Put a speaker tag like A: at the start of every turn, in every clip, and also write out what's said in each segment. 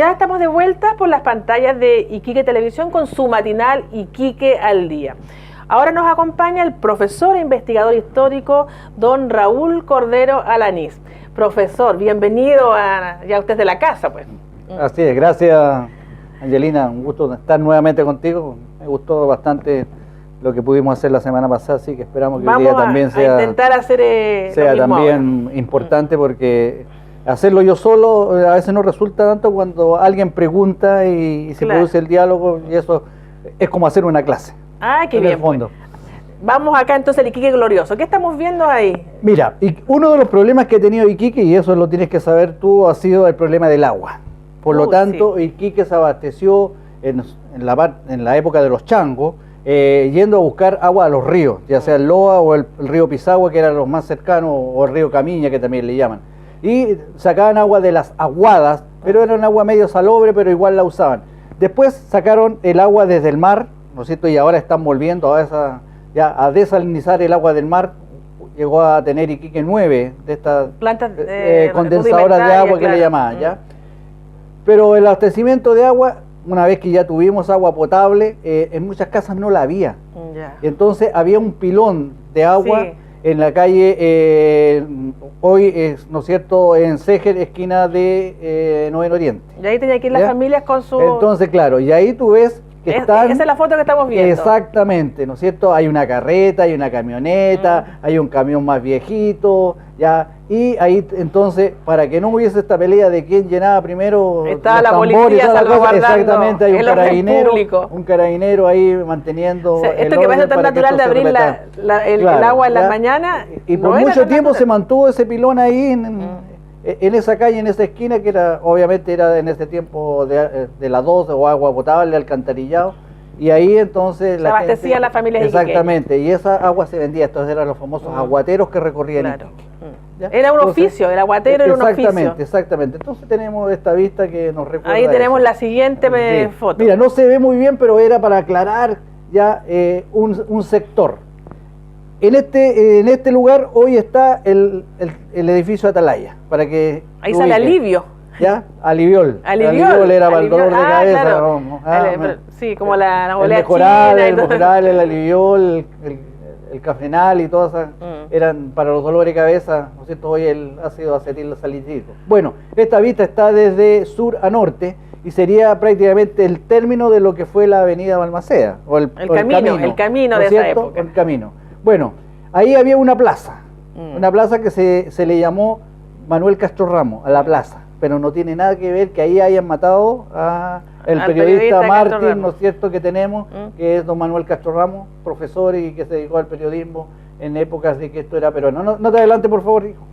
A: Ya estamos de vuelta por las pantallas de Iquique Televisión con su matinal Iquique al Día. Ahora nos acompaña el profesor e investigador histórico don Raúl Cordero Alanís. Profesor, bienvenido ya usted de la casa, pues.
B: Así es, gracias Angelina, un gusto estar nuevamente contigo. Me gustó bastante lo que pudimos hacer la semana pasada, así que esperamos que el día también sea,
A: intentar hacer
B: sea también importante, porque hacerlo yo solo a veces no resulta tanto cuando alguien pregunta y se produce el diálogo, y eso es como hacer una clase.
A: Ah, qué bien. Fondo. Vamos acá entonces al Iquique glorioso. ¿Qué estamos viendo ahí?
B: Mira, uno de los problemas que ha tenido Iquique, y eso lo tienes que saber tú, ha sido el problema del agua. Por lo tanto, sí, Iquique se abasteció en la época de los changos, yendo a buscar agua a los ríos, ya sea el Loa o el río Pisagua, que eran los más cercanos, o el río Camiña, que también le llaman. Y sacaban agua de las aguadas, pero era un agua medio salobre, pero igual la usaban. Después sacaron el agua desde el mar, ¿no es cierto? Y ahora están volviendo a desalinizar el agua del mar. Llegó a tener Iquique 9 de estas plantas condensadoras de agua que le llamaban, ¿ya? Pero el abastecimiento de agua, una vez que ya tuvimos agua potable, en muchas casas no la había. Y entonces había un pilón de agua en la calle, hoy, ¿no es cierto?, en Seger, esquina de Noveno Oriente.
A: Y ahí tenía que ir las familias con su...
B: Entonces, claro, y ahí tú ves que están...
A: Esa es la foto que estamos viendo.
B: Exactamente, ¿no es cierto? Hay una carreta, hay una camioneta, hay un camión más viejito, ya... Y ahí, entonces, para que no hubiese esta pelea de quién llenaba primero...
A: Estaba la policía salvaguardando.
B: Exactamente, hay un carabinero ahí manteniendo...
A: O sea, esto que parece tan natural de abrir el agua en la mañana...
B: Y por mucho tiempo se mantuvo ese pilón ahí en esa calle, en esa esquina, que era, obviamente era en ese tiempo de la 12 o agua potable, alcantarillado, y ahí entonces
A: se abastecía a las familias.
B: Exactamente, y esa agua se vendía, estos eran los famosos aguateros que recorrían.
A: Era un oficio, el aguatero era un oficio.
B: Exactamente, entonces tenemos esta vista que nos recuerda.
A: Ahí tenemos la siguiente foto.
B: Mira, no se ve muy bien, pero era para aclarar ya un sector. En este lugar hoy está el edificio Atalaya, para que...
A: Ahí sale Alivio.
B: ¿Ya? Aliviol.
A: Aliviol
B: era para el dolor de cabeza.
A: Claro. Sí, como la olea
B: china. El mejoral, el Aliviol, el cafenal y todas esas eran para los dolores de cabeza, ¿no es cierto? Hoy el ácido acetil salicílico. Bueno, esta vista está desde sur a norte y sería prácticamente el término de lo que fue la avenida Balmaceda.
A: El camino de esa época.
B: El camino. Bueno, ahí había una plaza que se le llamó Manuel Castro Ramos, a la plaza, pero no tiene nada que ver que ahí hayan matado al periodista mártir, ¿no es cierto?, que tenemos, que es don Manuel Castro Ramos, profesor y que se dedicó al periodismo en épocas de que esto era peruano. No te adelante, por favor, hijo.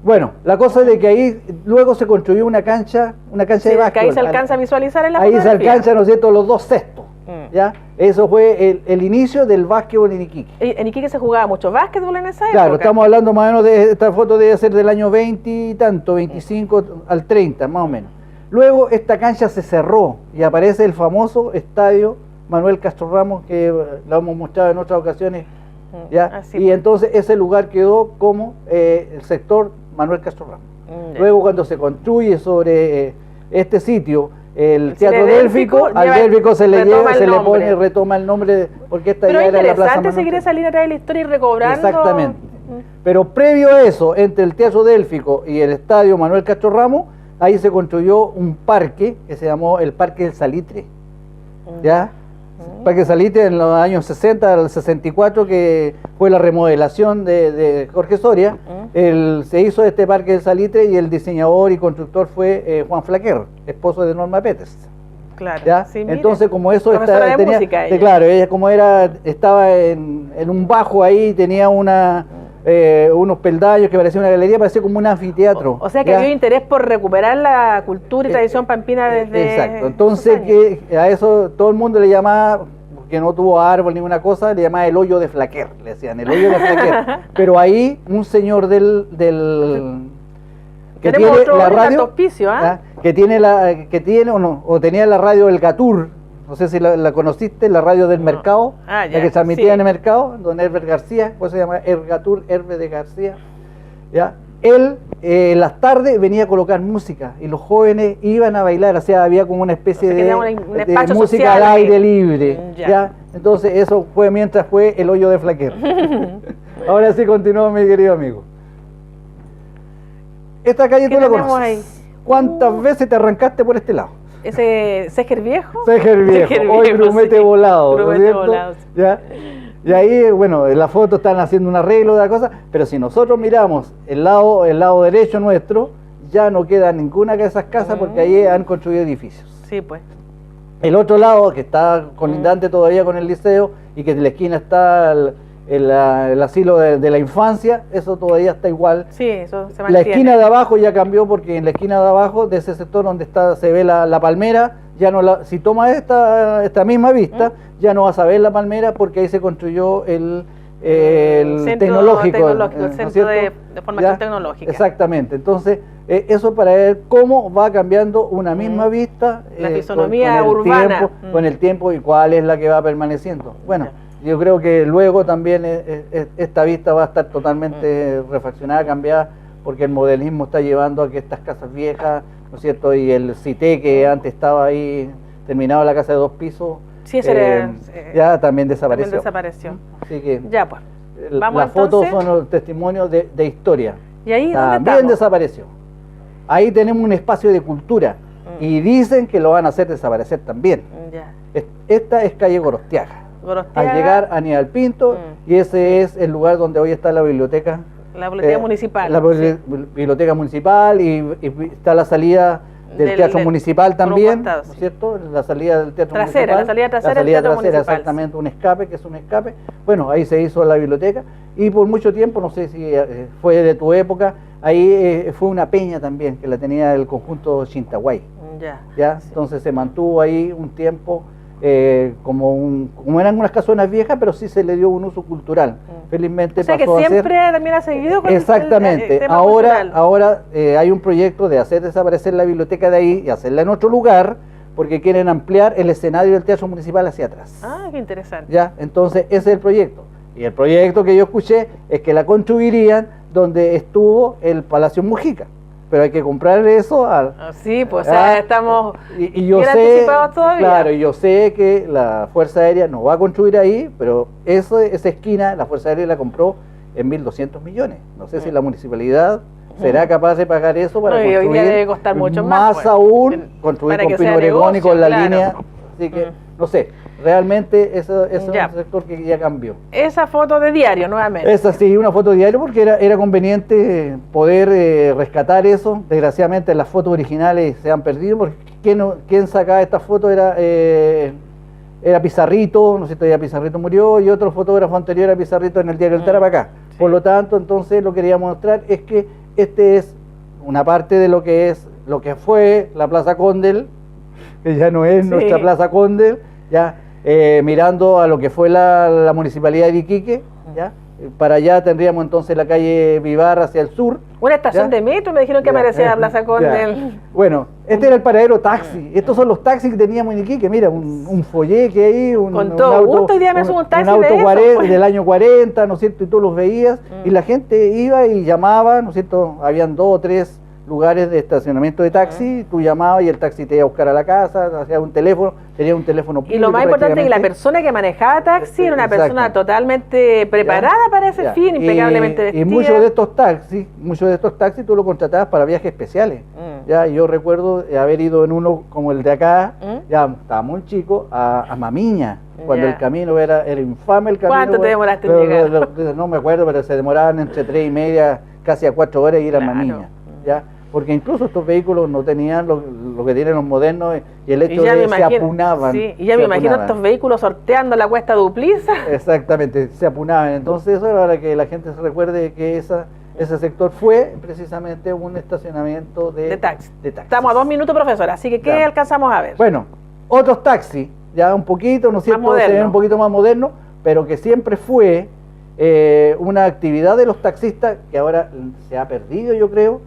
B: Bueno, la cosa es de que ahí luego se construyó una cancha de básquetbol.
A: Que ahí se alcanza a visualizar en la fotografía.
B: Ahí se alcanza, ¿no es cierto?, los dos cestos. ¿Ya? Eso fue el inicio del básquetbol en Iquique.
A: ¿En Iquique se jugaba mucho básquetbol en esa época?
B: Claro, estamos hablando más o menos de esta foto, debe ser del año 20 y tanto, 25 al 30, más o menos. Luego esta cancha se cerró y aparece el famoso estadio Manuel Castro Ramos, que lo hemos mostrado en otras ocasiones, ¿ya? Y entonces ese lugar quedó como el sector Manuel Castro Ramos. Luego, cuando se construye sobre este sitio el Teatro Délfico, al Délfico se le retoma el nombre, porque esta ya era la plaza.
A: Pero es interesante seguir esa línea de la historia y recobrando.
B: Exactamente. Pero previo a eso, entre el Teatro Délfico y el Estadio Manuel Castro Ramos, ahí se construyó un parque que se llamó el Parque del Salitre. ¿Ya? Parque Salitre en los años 60 al 64, que fue la remodelación de Jorge Soria. Se hizo este Parque del Salitre y el diseñador y constructor fue Juan Flaquer, esposo de Norma Peters.
A: Claro.
B: ¿Ya? Sí, entonces, como eso ella como estaba en un bajo ahí, tenía unos peldaños que parecía una galería, parecía como un anfiteatro.
A: O sea que había interés por recuperar la cultura y tradición pampina desde...
B: Exacto, entonces que a eso todo el mundo le llamaba, porque no tuvo árbol ninguna cosa, le llamaba el hoyo de Flaquer, le decían, el hoyo de Flaquer. Pero ahí un señor que tiene la radio, tenía la radio del Gatur, no sé si la conociste, la radio del mercado, la que transmitía en el mercado, don Herbert García, pues se llama Ergatur Herbe de García. ¿Ya? Él las tardes venía a colocar música y los jóvenes iban a bailar, o sea, había como una especie de música
A: social,
B: al aire libre. ¿Ya? Entonces eso fue mientras fue el hoyo de Flaquer. Ahora sí continúo, mi querido amigo. Esta calle tú la conoces. Ahí? ¿Cuántas veces te arrancaste por este lado?
A: ¿Ese Cejer Viejo?
B: Cejer Viejo, hoy Grumete
A: sí.
B: Volado,
A: Grumete
B: ¿no es cierto?
A: Volado, sí.
B: ¿Ya? Y ahí, bueno, en la foto están haciendo un arreglo de la cosa, pero si nosotros miramos el lado derecho nuestro, ya no queda ninguna de esas casas porque ahí han construido edificios.
A: Sí, pues.
B: El otro lado, que está colindante todavía con el liceo y que en la esquina está el asilo de la infancia, eso todavía está igual.
A: Sí, eso se mantiene.
B: La esquina de abajo ya cambió porque en la esquina de abajo de ese sector donde se ve la palmera, ya no si tomas esta misma vista, ya no vas a ver la palmera porque ahí se construyó el tecnológico,
A: el centro de formación tecnológica.
B: Exactamente, entonces eso para ver cómo va cambiando una misma vista,
A: la fisonomía urbana,
B: con el tiempo y cuál es la que va permaneciendo. Bueno, yo creo que luego también esta vista va a estar totalmente refaccionada, cambiada, porque el modernismo está llevando a que estas casas viejas, ¿no es cierto? Y el CITE que antes estaba ahí, terminado la casa de 2 pisos,
A: sí,
B: ya también desapareció.
A: También desapareció.
B: Así que
A: ya pues.
B: Las fotos son los testimonios de historia.
A: ¿Y ahí
B: también desapareció. Ahí tenemos un espacio de cultura y dicen que lo van a hacer desaparecer también.
A: Ya.
B: Esta es calle Gorostiaga. Al llegar a Aníbal Pinto, y ese es el lugar donde hoy está la biblioteca.
A: La biblioteca municipal.
B: La biblioteca municipal y está la salida del Teatro Municipal también, ¿no es cierto? La salida del Teatro Municipal.
A: La salida trasera del Teatro Municipal.
B: Exactamente, un escape, que es un escape. Bueno, ahí se hizo la biblioteca y por mucho tiempo, no sé si fue de tu época, ahí fue una peña también, que la tenía el conjunto Chintahuay. ¿Ya? Sí. Entonces se mantuvo ahí un tiempo como eran unas casonas viejas, pero sí se le dio un uso cultural. Felizmente pasó a ser...
A: O sea que siempre también ha seguido con
B: exactamente.
A: el tema
B: ahora hay un proyecto de hacer desaparecer la biblioteca de ahí y hacerla en otro lugar, porque quieren ampliar el escenario del Teatro Municipal hacia atrás.
A: Ah, qué interesante.
B: ¿Ya? Entonces ese es el proyecto. Y el proyecto que yo escuché es que la construirían donde estuvo el Palacio Mujica. Pero hay que comprar eso
A: sí, pues o sea, estamos
B: y yo sé, todavía. Claro, y yo sé que la Fuerza Aérea no va a construir ahí, pero esa esquina la Fuerza Aérea la compró en 1.200 millones. No sé si la municipalidad será capaz de pagar eso para construir.
A: Hoy día debe costar mucho
B: más aún, construir con Pino Oregón y con la línea. Así que, no sé, realmente eso es un sector que ya cambió.
A: Esa foto de diario, nuevamente.
B: Esa sí, una foto de diario porque era conveniente poder rescatar eso. Desgraciadamente las fotos originales se han perdido porque quien sacaba esta foto era Pizarrito, no sé si ya Pizarrito murió, y otro fotógrafo anterior a Pizarrito en el diario El Tarapacá. Sí. Por lo tanto, entonces lo que quería mostrar es que este es una parte de lo que fue la Plaza Condel, que ya no es nuestra Plaza Condel, ya mirando a lo que fue la Municipalidad de Iquique, ¿ya? Para allá tendríamos entonces la calle Vivar hacia el sur.
A: Una estación de metro, me dijeron que aparecía la Plaza Condel.
B: Bueno, este era el paradero taxi. Estos son los taxis que teníamos en Iquique. Mira, un folleque ahí,
A: con todo gusto, hoy día me subo un taxi
B: un auto del año 40, ¿no es cierto? Y tú los veías, y la gente iba y llamaba, ¿no es cierto? Habían 2 o 3 lugares de estacionamiento de taxi, tú llamabas y el taxi te iba a buscar a la casa, hacía un teléfono, tenía un teléfono público.
A: Y lo más importante es que la persona que manejaba taxi era una persona totalmente preparada para ese fin, impecablemente vestida.
B: Y muchos de estos taxis tú lo contratabas para viajes especiales. Ya, yo recuerdo haber ido en uno como el de acá, ya estaba muy chico, a Mamiña, cuando el camino era infame el camino.
A: ¿Cuánto te demoraste en llegar?
B: No me acuerdo, pero se demoraban entre 3 y media, casi a 4 horas ir a Mamiña. ¿Ya? Porque incluso estos vehículos no tenían lo que tienen los modernos y el hecho de que se apunaban.
A: Sí, y ya me imagino estos vehículos sorteando la cuesta Dupliza.
B: Exactamente, se apunaban. Entonces eso era para que la gente se recuerde que ese sector fue precisamente un estacionamiento de taxis.
A: Estamos a 2 minutos, profesor, así que ¿qué alcanzamos a ver?
B: Bueno, otros taxis, ya un poquito, ¿no es cierto? Se ven un poquito más modernos, pero que siempre fue una actividad de los taxistas que ahora se ha perdido, yo creo,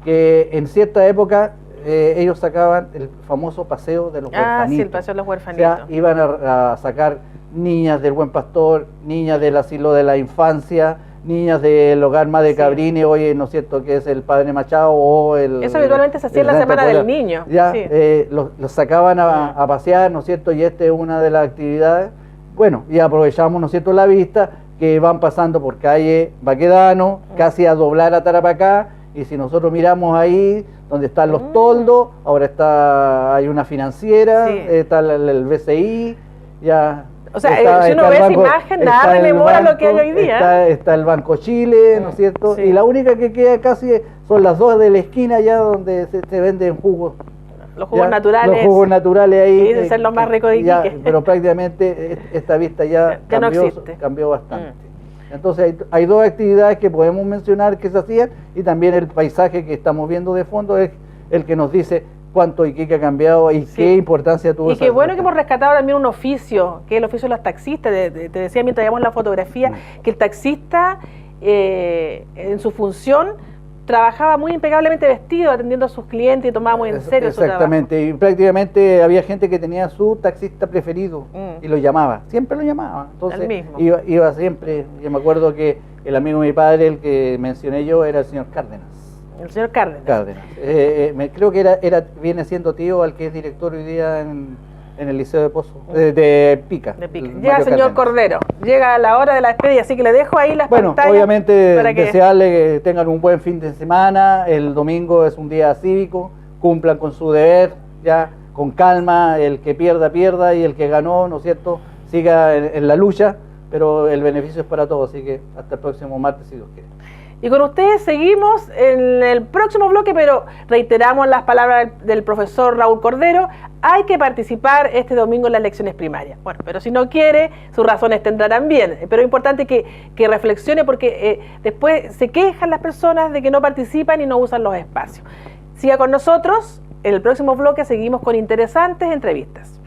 B: que en cierta época ellos sacaban el famoso paseo de los huerfanitos.
A: Sí, el paseo de los huerfanitos.
B: O sea, iban a sacar niñas del Buen Pastor, niñas del asilo de la infancia, niñas del hogar Madre
A: Sí.
B: Cabrini, oye, ¿no es cierto?, que es el Padre Machado o el...
A: Eso habitualmente se hacía en la
B: Santa
A: Semana del
B: Pola.
A: Niño.
B: Ya,
A: Sí.
B: los sacaban a pasear, ¿no es cierto?, y esta es una de las actividades. Bueno, y aprovechamos, ¿no es cierto?, la vista, que van pasando por calle Baquedano, casi a doblar a Tarapacá, y si nosotros miramos ahí, donde están los toldos, ahora hay una financiera,
A: Sí.
B: está el BCI, ya...
A: O sea, si uno ve esa imagen, nada
B: está el
A: rememora lo que hay hoy día.
B: Está el Banco Chile, ¿no es cierto?
A: Sí.
B: Y la única que queda casi son las dos de la esquina, ya donde se venden jugos.
A: Los jugos
B: Ya,
A: naturales.
B: Los jugos naturales ahí.
A: Que dicen ser los más ricos de
B: ya,
A: Iquique.
B: pero prácticamente esta vista ya
A: Ya no
B: cambió,
A: existe.
B: cambió bastante. Entonces hay dos actividades que podemos mencionar que se hacían, y también el paisaje que estamos viendo de fondo es el que nos dice cuánto Iquique ha cambiado y
A: Sí.
B: qué importancia tuvo.
A: Y
B: esa
A: qué bueno que
B: ruta.
A: hemos rescatado también un oficio, que es el oficio de los taxistas. Te decía mientras veíamos la fotografía, que el taxista en su función trabajaba muy impecablemente vestido, atendiendo a sus clientes y tomaba muy en serio su trabajo.
B: Exactamente, y prácticamente había gente que tenía su taxista preferido y lo llamaba, siempre lo llamaba. Entonces
A: El mismo.
B: iba siempre. Yo me acuerdo que el amigo de mi padre, el que mencioné yo, era el señor Cárdenas.
A: El señor Cárdenas.
B: Creo que viene siendo tío al que es director hoy día en el Liceo de Pozo, de Pica.
A: De Pica.
B: el
A: Llega el
B: Mario
A: señor
B: Cárdenas.
A: Cordero, llega la hora de la despedida, así que le dejo ahí las
B: Bueno,
A: pantallas.
B: obviamente
A: para que...
B: desearle que tengan un buen fin de semana. El domingo es un día cívico, cumplan con su deber, ya con calma, el que pierda, pierda, y el que ganó, ¿no es cierto?, siga en la lucha, pero el beneficio es para todos, así que hasta el próximo martes, si Dios quiere.
A: Y con ustedes seguimos en el próximo bloque, pero reiteramos las palabras del profesor Raúl Cordero. Hay que participar este domingo en las elecciones primarias. Bueno, pero si no quiere, sus razones tendrá también. Pero es importante que reflexione, porque después se quejan las personas de que no participan y no usan los espacios. Siga con nosotros. En el próximo bloque seguimos con interesantes entrevistas.